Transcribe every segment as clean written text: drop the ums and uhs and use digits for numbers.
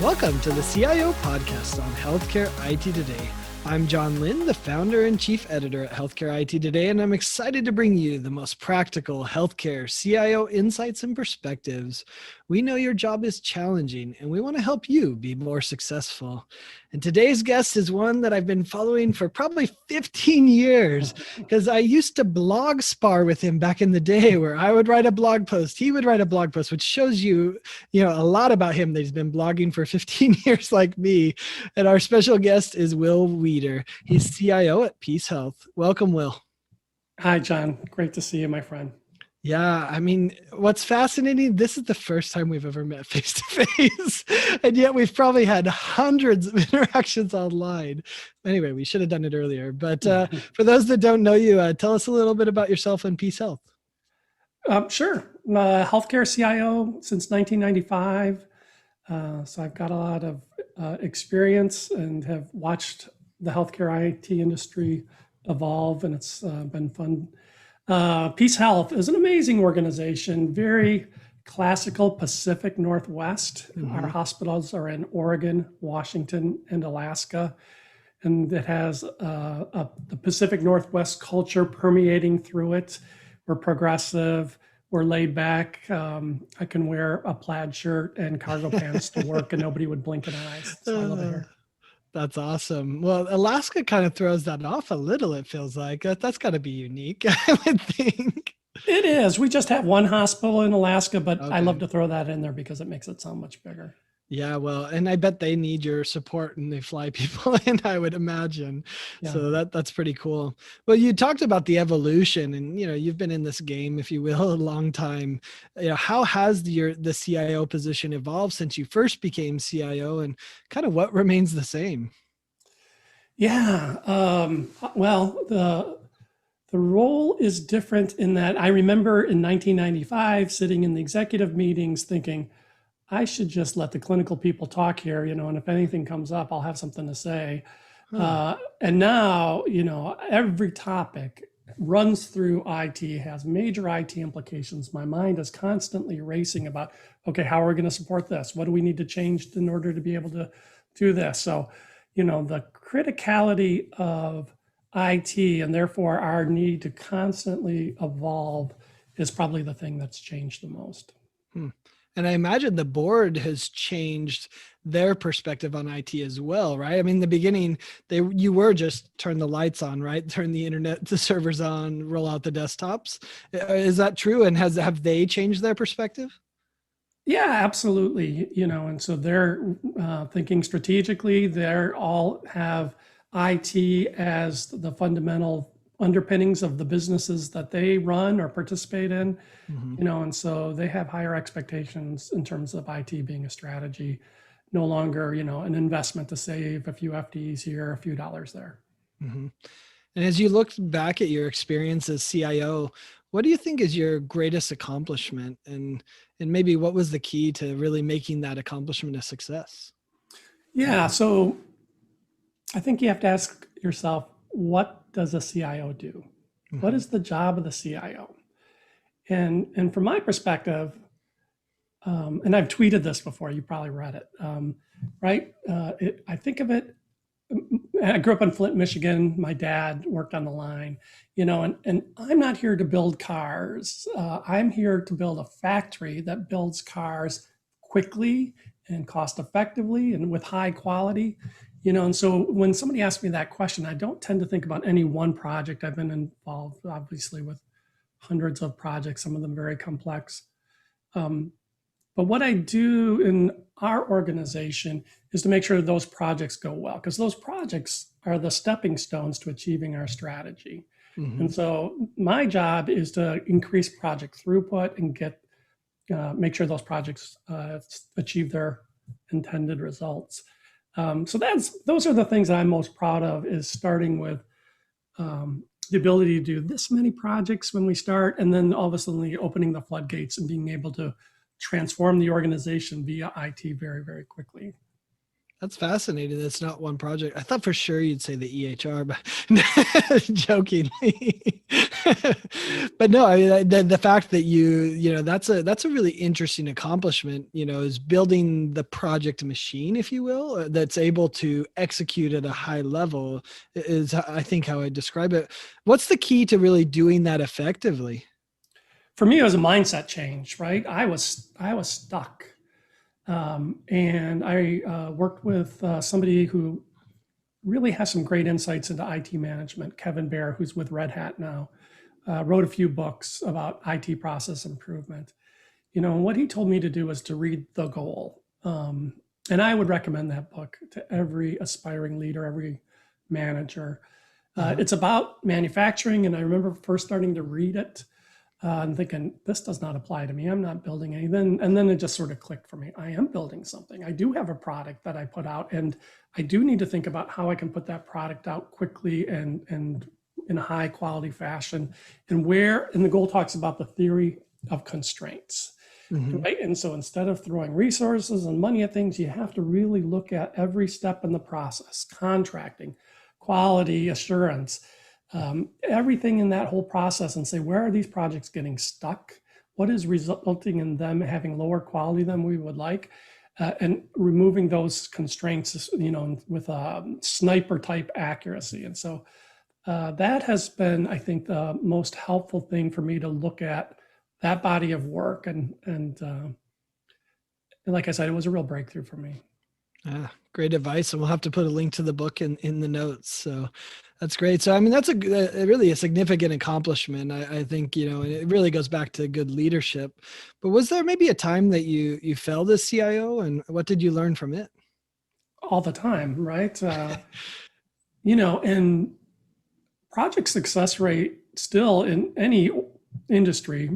Welcome to the CIO Podcast on Healthcare IT Today. I'm John Lynn, the founder and chief editor at Healthcare IT Today, and I'm excited to bring you the most practical healthcare CIO insights and perspectives. We know your job is challenging, and we want to help you be more successful. And today's guest is one that I've been following for probably 15 years, because I used to blog spar with him back in the day, where I would write a blog post, he would write a blog post, which shows you, a lot about him, that he's been blogging for 15 years like me. And our special guest is Will Weider. He's CIO at PeaceHealth. Welcome, Will. Hi, John. Great to see you, my friend. Yeah, I mean, what's fascinating, this is the first time we've ever met face to face, and yet we've probably had hundreds of interactions online. Anyway, we should have done it earlier. But for those that don't know you, tell us a little bit about yourself and PeaceHealth. Sure. I'm a healthcare CIO since 1995. So I've got a lot of experience and have watched the healthcare IT industry evolve, and it's been fun. PeaceHealth is an amazing organization, very classical Pacific Northwest. Mm-hmm. Our hospitals are in Oregon, Washington, and Alaska. And it has the Pacific Northwest culture permeating through it. We're progressive, we're laid back. I can wear a plaid shirt and cargo pants to work and nobody would blink an eye. So I love it here. That's awesome. Well, Alaska kind of throws that off a little, it feels like. That's got to be unique, I would think. It is. We just have one hospital in Alaska, but okay. I love to throw that in there because it makes it sound much bigger. Yeah, well, and I bet they need your support and they fly people in, I would imagine. Yeah. So that's pretty cool. Well, you talked about the evolution and, you've been in this game, if you will, a long time. How has the CIO position evolved since you first became CIO, and kind of what remains the same? Yeah, well, the role is different in that I remember in 1995 sitting in the executive meetings thinking, I should just let the clinical people talk here, and if anything comes up, I'll have something to say. And now, every topic runs through IT, has major IT implications. My mind is constantly racing about, okay, how are we going to support this? What do we need to change in order to be able to do this? So, the criticality of IT and therefore our need to constantly evolve is probably the thing that's changed the most. And I imagine the board has changed their perspective on IT as well, right? I mean, in the beginning, you were just turn the lights on, right? Turn the internet, the servers on, roll out the desktops. Is that true? And have they changed their perspective? Yeah, absolutely. And so they're thinking strategically. They all have IT as the fundamental underpinnings of the businesses that they run or participate in, and so they have higher expectations in terms of IT being a strategy, no longer, an investment to save a few FTEs here, a few dollars there. Mm-hmm. And as you look back at your experience as CIO, what do you think is your greatest accomplishment? And maybe what was the key to really making that accomplishment a success? Yeah, so I think you have to ask yourself, what does a CIO do? Mm-hmm. What is the job of the CIO? And from my perspective, and I've tweeted this before, you probably read it, right? I think of it, I grew up in Flint, Michigan. My dad worked on the line, and I'm not here to build cars. I'm here to build a factory that builds cars quickly and cost effectively and with high quality. And so when somebody asks me that question, I don't tend to think about any one project. I've been involved, obviously, with hundreds of projects, some of them very complex. But what I do in our organization is to make sure those projects go well, because those projects are the stepping stones to achieving our strategy. Mm-hmm. And so my job is to increase project throughput and make sure those projects achieve their intended results. So those are the things that I'm most proud of, is starting with the ability to do this many projects when we start, and then all of a sudden opening the floodgates and being able to transform the organization via IT very, very quickly. That's fascinating. That's not one project. I thought for sure you'd say the EHR, but jokingly. But no, I mean, the fact that that's a really interesting accomplishment, is building the project machine, if you will, that's able to execute at a high level is, I think, how I describe it. What's the key to really doing that effectively? For me, it was a mindset change, right? I was stuck. And I worked with somebody who really has some great insights into IT management, Kevin Bear, who's with Red Hat now, wrote a few books about IT process improvement. And what he told me to do was to read The Goal. And I would recommend that book to every aspiring leader, every manager. It's about manufacturing. And I remember first starting to read it and thinking, this does not apply to me. I'm not building anything. And then it just sort of clicked for me. I am building something. I do have a product that I put out, and I do need to think about how I can put that product out quickly and in a high quality fashion. And the goal talks about the theory of constraints. Right. And so instead of throwing resources and money at things, you have to really look at every step in the process: contracting, quality assurance, everything in that whole process, and say, where are these projects getting stuck? What is resulting in them having lower quality than we would like? And removing those constraints, with sniper type accuracy. And so that has been, I think, the most helpful thing for me to look at that body of work. And like I said, it was a real breakthrough for me. Great advice. And we'll have to put a link to the book in the notes. So that's great. So, I mean, that's really a significant accomplishment. I think, and it really goes back to good leadership. But was there maybe a time that you failed as CIO, and what did you learn from it? All the time, right? And project success rate still in any industry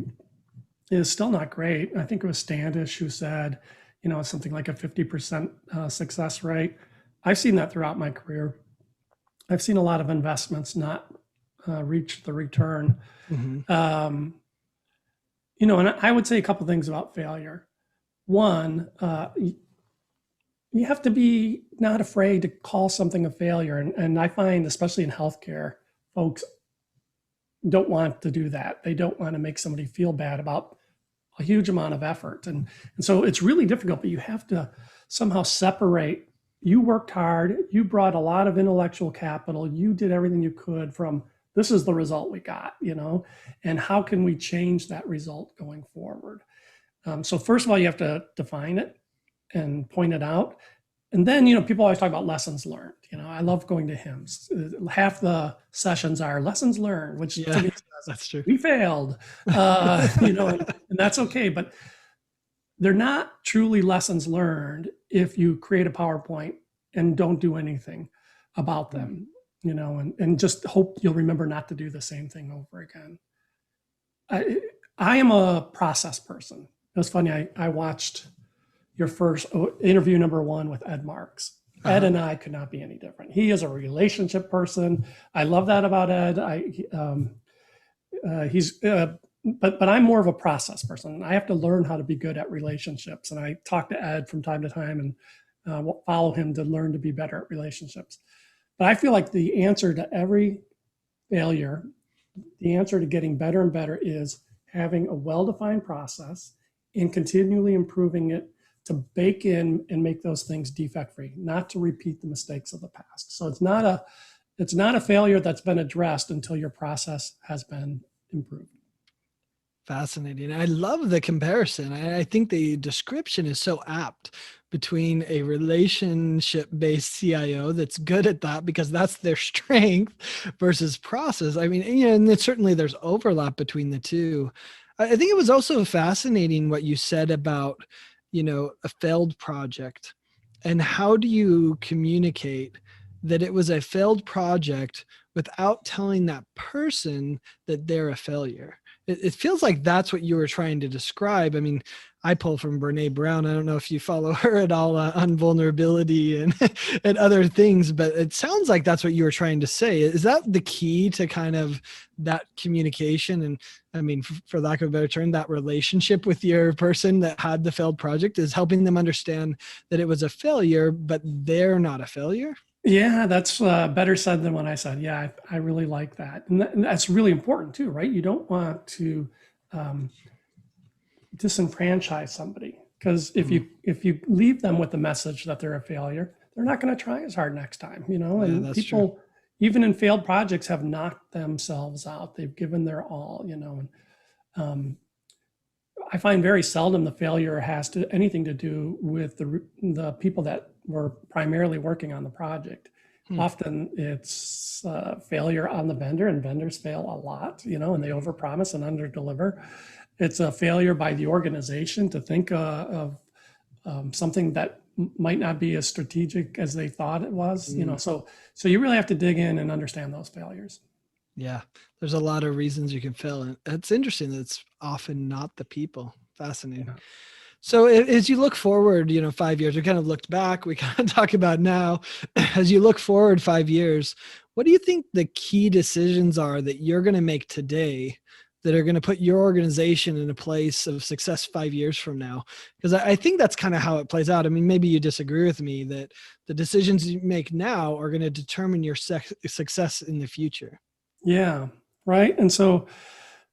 is still not great. I think it was Standish who said, something like a 50% success rate. I've seen that throughout my career. I've seen a lot of investments not reach the return. And I would say a couple things about failure. One, you have to be not afraid to call something a failure. And I find, especially in healthcare, folks don't want to do that. They don't want to make somebody feel bad about a huge amount of effort. And so it's really difficult, but you have to somehow separate. You worked hard, you brought a lot of intellectual capital, you did everything you could, from this is the result we got, and how can we change that result going forward? So first of all, you have to define it and point it out. And then, people always talk about lessons learned. I love going to HIMSS. Half the sessions are lessons learned, which to me says, that's true. We failed, and that's okay. But they're not truly lessons learned if you create a PowerPoint and don't do anything about them, and just hope you'll remember not to do the same thing over again. I am a process person. It was funny. I watched your first interview, number 1, with Ed Marx. Ed and I could not be any different. He is a relationship person. I love that about Ed. But I'm more of a process person. I have to learn how to be good at relationships. And I talk to Ed from time to time and follow him to learn to be better at relationships. But I feel like the answer to every failure, the answer to getting better and better, is having a well-defined process and continually improving it to bake in and make those things defect-free, not to repeat the mistakes of the past. So it's not a failure that's been addressed until your process has been improved. Fascinating. I love the comparison. I think the description is so apt between a relationship-based CIO that's good at that because that's their strength versus process. I mean, and certainly there's overlap between the two. I think it was also fascinating what you said about, a failed project, and how do you communicate that it was a failed project without telling that person that they're a failure? It feels like that's what you were trying to describe. I mean, I pull from Brene Brown. I don't know if you follow her at all on vulnerability and and other things, but it sounds like that's what you were trying to say. Is that the key to kind of that communication? And I mean, for lack of a better term, that relationship with your person that had the failed project is helping them understand that it was a failure, but they're not a failure. Yeah, that's better said than what I said. Yeah, I really like that. And that's really important too, right? You don't want to um, disenfranchise somebody, because if you leave them with the message that they're a failure, they're not going to try as hard next time, Yeah, and that's true. people, even in failed projects, have knocked themselves out. They've given their all, and um, I find very seldom the failure has anything to do with the people that were primarily working on the project. Hmm. Often it's failure on the vendor, and vendors fail a lot, and they overpromise and underdeliver. It's a failure by the organization to think of something that might not be as strategic as they thought it was. So you really have to dig in and understand those failures. Yeah, there's a lot of reasons you can fail. And it's interesting that it's often not the people. Fascinating. Yeah. So as you look forward, 5 years, we kind of looked back, we kind of talk about now. As you look forward 5 years, what do you think the key decisions are that you're going to make today that are going to put your organization in a place of success 5 years from now? Because I think that's kind of how it plays out. I mean, maybe you disagree with me that the decisions you make now are going to determine your success in the future. Yeah, right. And so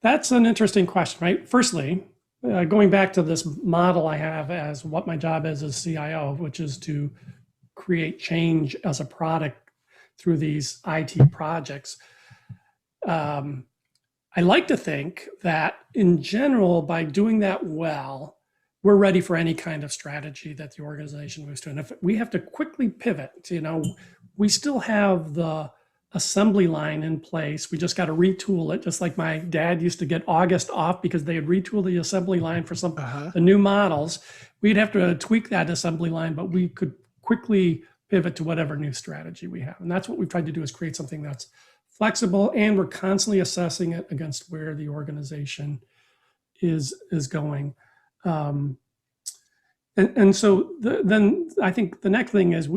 that's an interesting question, right? Firstly, going back to this model I have as what my job is as CIO, which is to create change as a product through these IT projects. I like to think that in general, by doing that well, we're ready for any kind of strategy that the organization moves to. And if we have to quickly pivot, we still have the assembly line in place. We just got to retool it, just like my dad used to get August off because they had retooled the assembly line for the new models. We'd have to tweak that assembly line, but we could quickly pivot to whatever new strategy we have. And that's what we've tried to do, is create something that's flexible, and we're constantly assessing it against where the organization is going. And so then I think the next thing is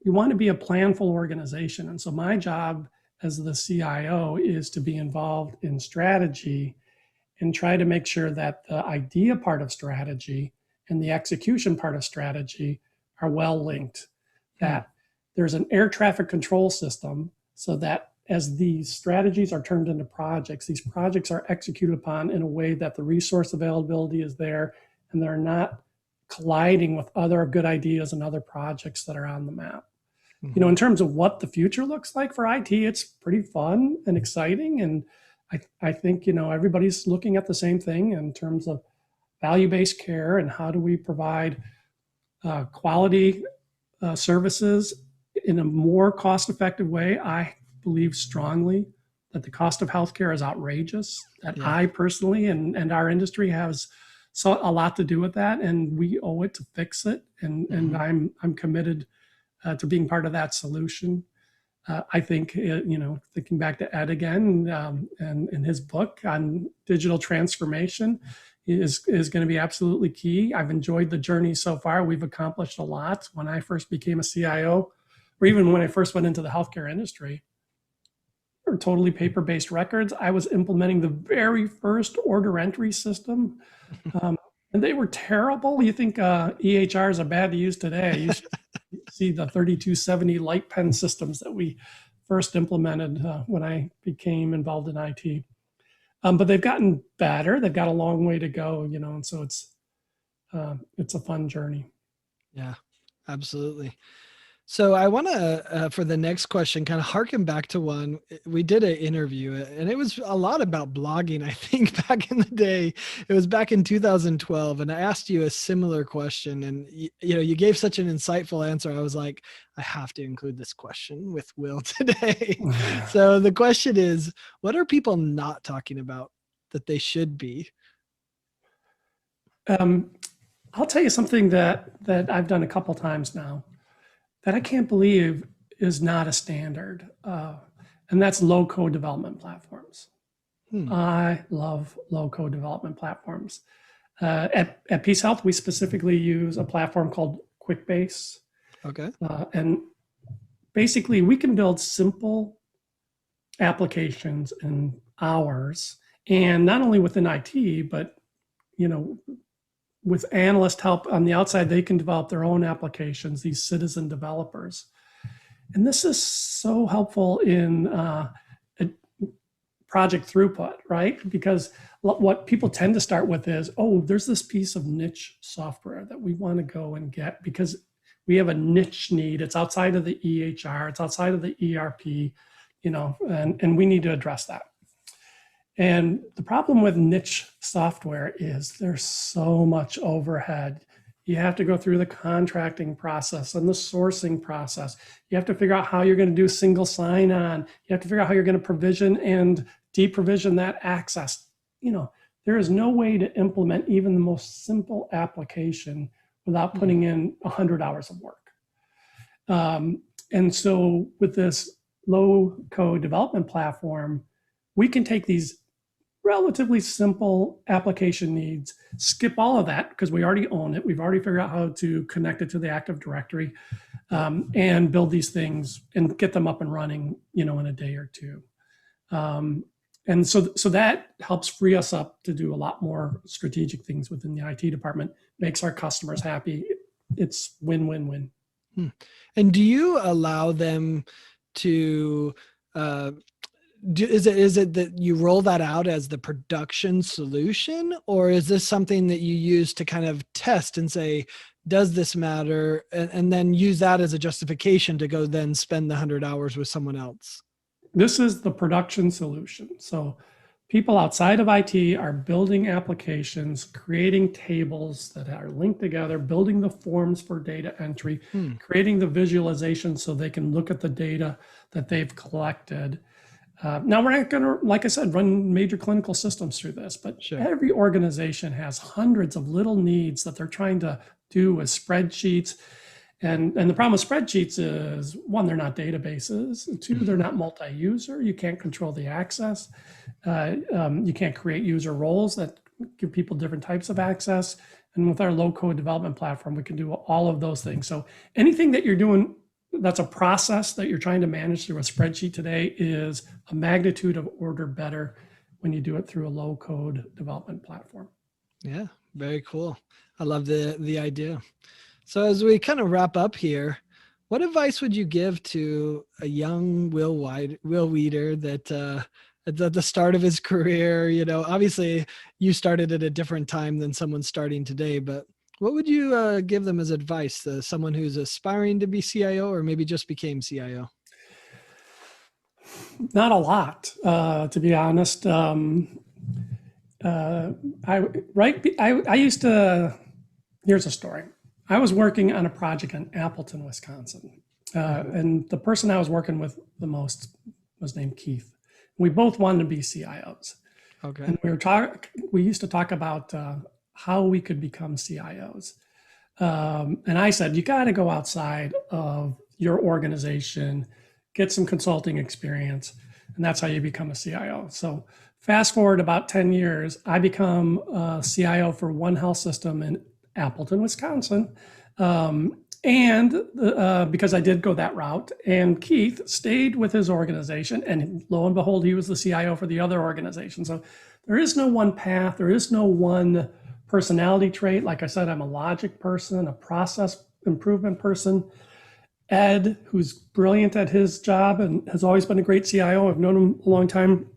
you want to be a planful organization. And so my job as the CIO is to be involved in strategy and try to make sure that the idea part of strategy and the execution part of strategy are well linked, that there's an air traffic control system, so that as these strategies are turned into projects, these projects are executed upon in a way that the resource availability is there and they're not colliding with other good ideas and other projects that are on the map. In terms of what the future looks like for IT, it's pretty fun and exciting. And I think, everybody's looking at the same thing in terms of value-based care and how do we provide quality services in a more cost-effective way. I believe strongly that the cost of healthcare is outrageous, that I personally and our industry has a lot to do with that, and we owe it to fix it. And I'm committed to being part of that solution. I think, thinking back to Ed again, and his book on digital transformation is going to be absolutely key. I've enjoyed the journey so far. We've accomplished a lot. When I first became a CIO, or even when I first went into the healthcare industry, or totally paper-based records. I was implementing the very first order entry system, and they were terrible. You think EHRs are bad to use today? You should see the 3270 light pen systems that we first implemented when I became involved in IT. But they've gotten better. They've got a long way to go, and so it's a fun journey. Yeah, absolutely. So I want to, for the next question, kind of harken back to one. We did an interview, and it was a lot about blogging, I think, back in the day. It was back in 2012, and I asked you a similar question, and you gave such an insightful answer. I was like, I have to include this question with Will today. So the question is, what are people not talking about that they should be? I'll tell you something that I've done a couple times now that I can't believe is not a standard, and that's low-code development platforms. I love low-code development platforms. At PeaceHealth, we specifically use a platform called QuickBase. Okay. And basically, we can build simple applications in hours, and not only within IT, but with analyst help on the outside, they can develop their own applications, these citizen developers. And this is so helpful in project throughput, right? Because what people tend to start with is, oh, there's this piece of niche software that we want to go and get because we have a niche need. It's outside of the EHR, it's outside of the ERP, and we need to address that. And the problem with niche software is there's so much overhead. You have to go through the contracting process and the sourcing process. You have to figure out how you're going to do single sign-on. You have to figure out how you're going to provision and deprovision that access. There is no way to implement even the most simple application without putting in 100 hours of work. And so with this low-code development platform, we can take these relatively simple application needs, skip all of that because we already own it. We've already figured out how to connect it to the Active Directory and build these things and get them up and running, in a day or two. And so that helps free us up to do a lot more strategic things within the IT department, makes our customers happy. It's win-win-win. And do you allow them to is it that you roll that out as the production solution, or is this something that you use to kind of test and say, does this matter? And then use that as a justification to go then spend the 100 hours with someone else? This is the production solution. So people outside of IT are building applications, creating tables that are linked together, building the forms for data entry, creating the visualization so they can look at the data that they've collected. Now, we're not going to, like I said, run major clinical systems through this, but Sure. Every organization has hundreds of little needs that they're trying to do with spreadsheets. And the problem with spreadsheets is, one, they're not databases. And two, they're not multi-user. You can't control the access. You can't create user roles that give people different types of access. And with our low-code development platform, we can do all of those things. So anything that you're doing that's a process that you're trying to manage through a spreadsheet today is a magnitude of order better when you do it through a low-code development platform. Yeah, very cool. I love the idea. So as we kind of wrap up here, what advice would you give to a young Will Weider that at the start of his career, obviously you started at a different time than someone starting today, but what would you give them as advice to someone who's aspiring to be CIO or maybe just became CIO? Not a lot, to be honest. I used to, here's a story. I was working on a project in Appleton, Wisconsin. And the person I was working with the most was named Keith. We both wanted to be CIOs. Okay. And we used to talk about how we could become CIOs. And I said, you got to go outside of your organization, get some consulting experience, and that's how you become a CIO. So fast forward about 10 years, I become a CIO for one health system in Appleton, Wisconsin. Because I did go that route, and Keith stayed with his organization, and lo and behold, he was the CIO for the other organization. So there is no one path. There is no one personality trait. Like I said, I'm a logic person, a process improvement person. Ed, who's brilliant at his job and has always been a great CIO, I've known him a long time,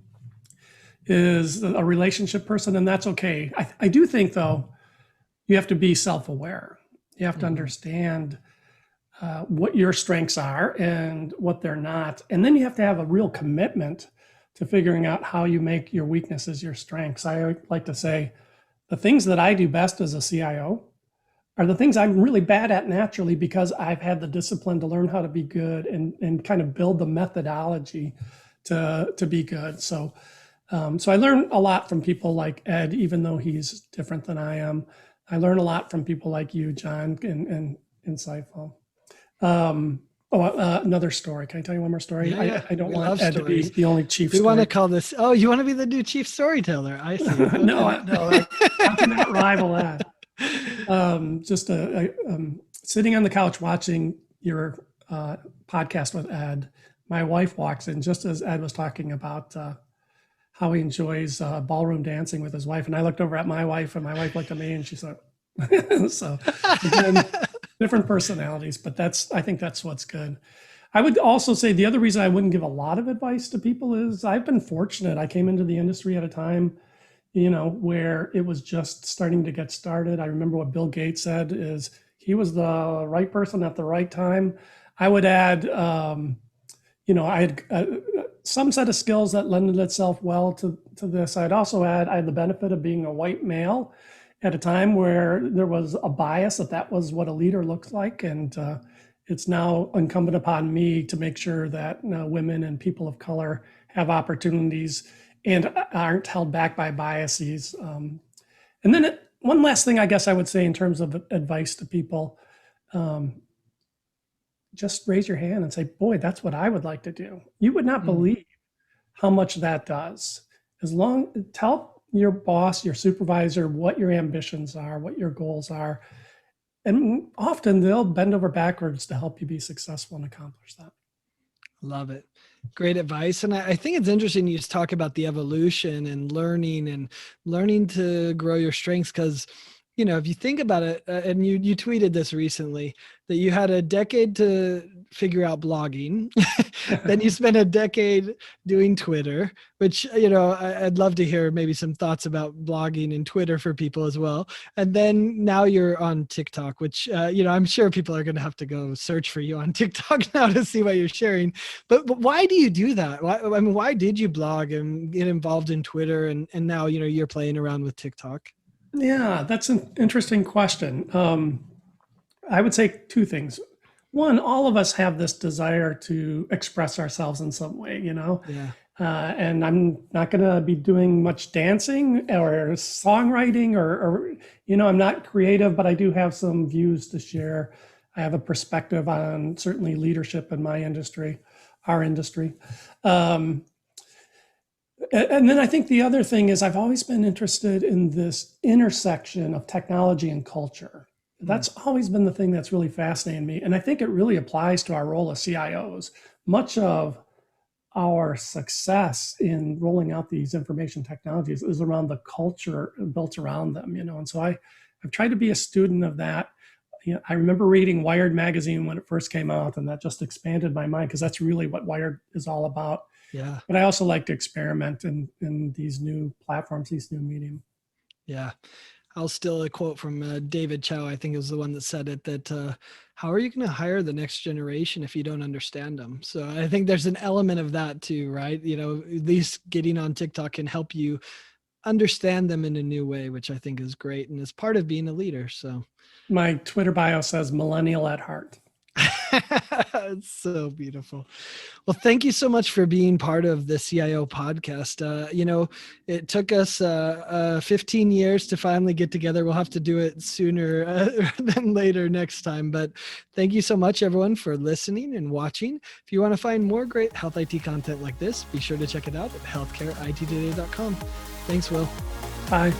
is a relationship person, and that's okay. I do think, though, you have to be self-aware. You have to understand what your strengths are and what they're not. And then you have to have a real commitment to figuring out how you make your weaknesses your strengths. I like to say the things that I do best as a CIO are the things I'm really bad at naturally because I've had the discipline to learn how to be good and kind of build the methodology to be good. So I learn a lot from people like Ed, even though he's different than I am. I learn a lot from people like you, John, and insightful. Another story. Can I tell you one more story? Yeah. I don't We want love Ed to be stories. the only chief We want to story. call this, oh, you want to be the new chief storyteller. I see. Okay. No, I cannot rival that. Sitting on the couch watching your podcast with Ed, my wife walks in just as Ed was talking about how he enjoys ballroom dancing with his wife. And I looked over at my wife, and my wife looked at me, and she said, so again, different personalities, but I think that's what's good. I would also say the other reason I wouldn't give a lot of advice to people is I've been fortunate. I came into the industry at a time, where it was just starting to get started. I remember what Bill Gates said is he was the right person at the right time. I would add, I had some set of skills that lended itself well to this. I'd also add, I had the benefit of being a white male at a time where there was a bias that was what a leader looks like. And it's now incumbent upon me to make sure that women and people of color have opportunities and aren't held back by biases. And then one last thing I guess I would say in terms of advice to people, just raise your hand and say, boy, that's what I would like to do. You would not believe how much that does. Tell your boss, your supervisor, what your ambitions are, what your goals are. And often they'll bend over backwards to help you be successful and accomplish that. Love it. Great advice. And I think it's interesting you talk about the evolution and learning to grow your strengths. Because, if you think about it, and you tweeted this recently, that you had a decade to figure out blogging. Then you spent a decade doing Twitter, which, I'd love to hear maybe some thoughts about blogging and Twitter for people as well. And then now you're on TikTok, which, I'm sure people are going to have to go search for you on TikTok now to see what you're sharing. But why do you do that? Why did you blog and get involved in Twitter? And now, you're playing around with TikTok. Yeah, that's an interesting question. I would say two things. One, all of us have this desire to express ourselves in some way, Yeah. And I'm not going to be doing much dancing or songwriting or, I'm not creative, but I do have some views to share. I have a perspective on certainly leadership in my industry, our industry. And then I think the other thing is I've always been interested in this intersection of technology and culture. That's always been the thing that's really fascinated me. And I think it really applies to our role as CIOs. Much of our success in rolling out these information technologies is around the culture built around them, And so I've tried to be a student of that. I remember reading Wired magazine when it first came out, and that just expanded my mind because that's really what Wired is all about. Yeah. But I also like to experiment in these new platforms, these new medium. Yeah. I'll steal a quote from David Chow. I think it was the one that said it, that how are you going to hire the next generation if you don't understand them? So I think there's an element of that too, right? At least getting on TikTok can help you understand them in a new way, which I think is great. And is part of being a leader. So my Twitter bio says millennial at heart. It's so beautiful. Well, thank you so much for being part of the CIO podcast. It took us 15 years to finally get together. We'll have to do it sooner than later next time. But thank you so much, everyone, for listening and watching. If you want to find more great health IT content like this, be sure to check it out at healthcareittoday.com. Thanks, Will. Bye.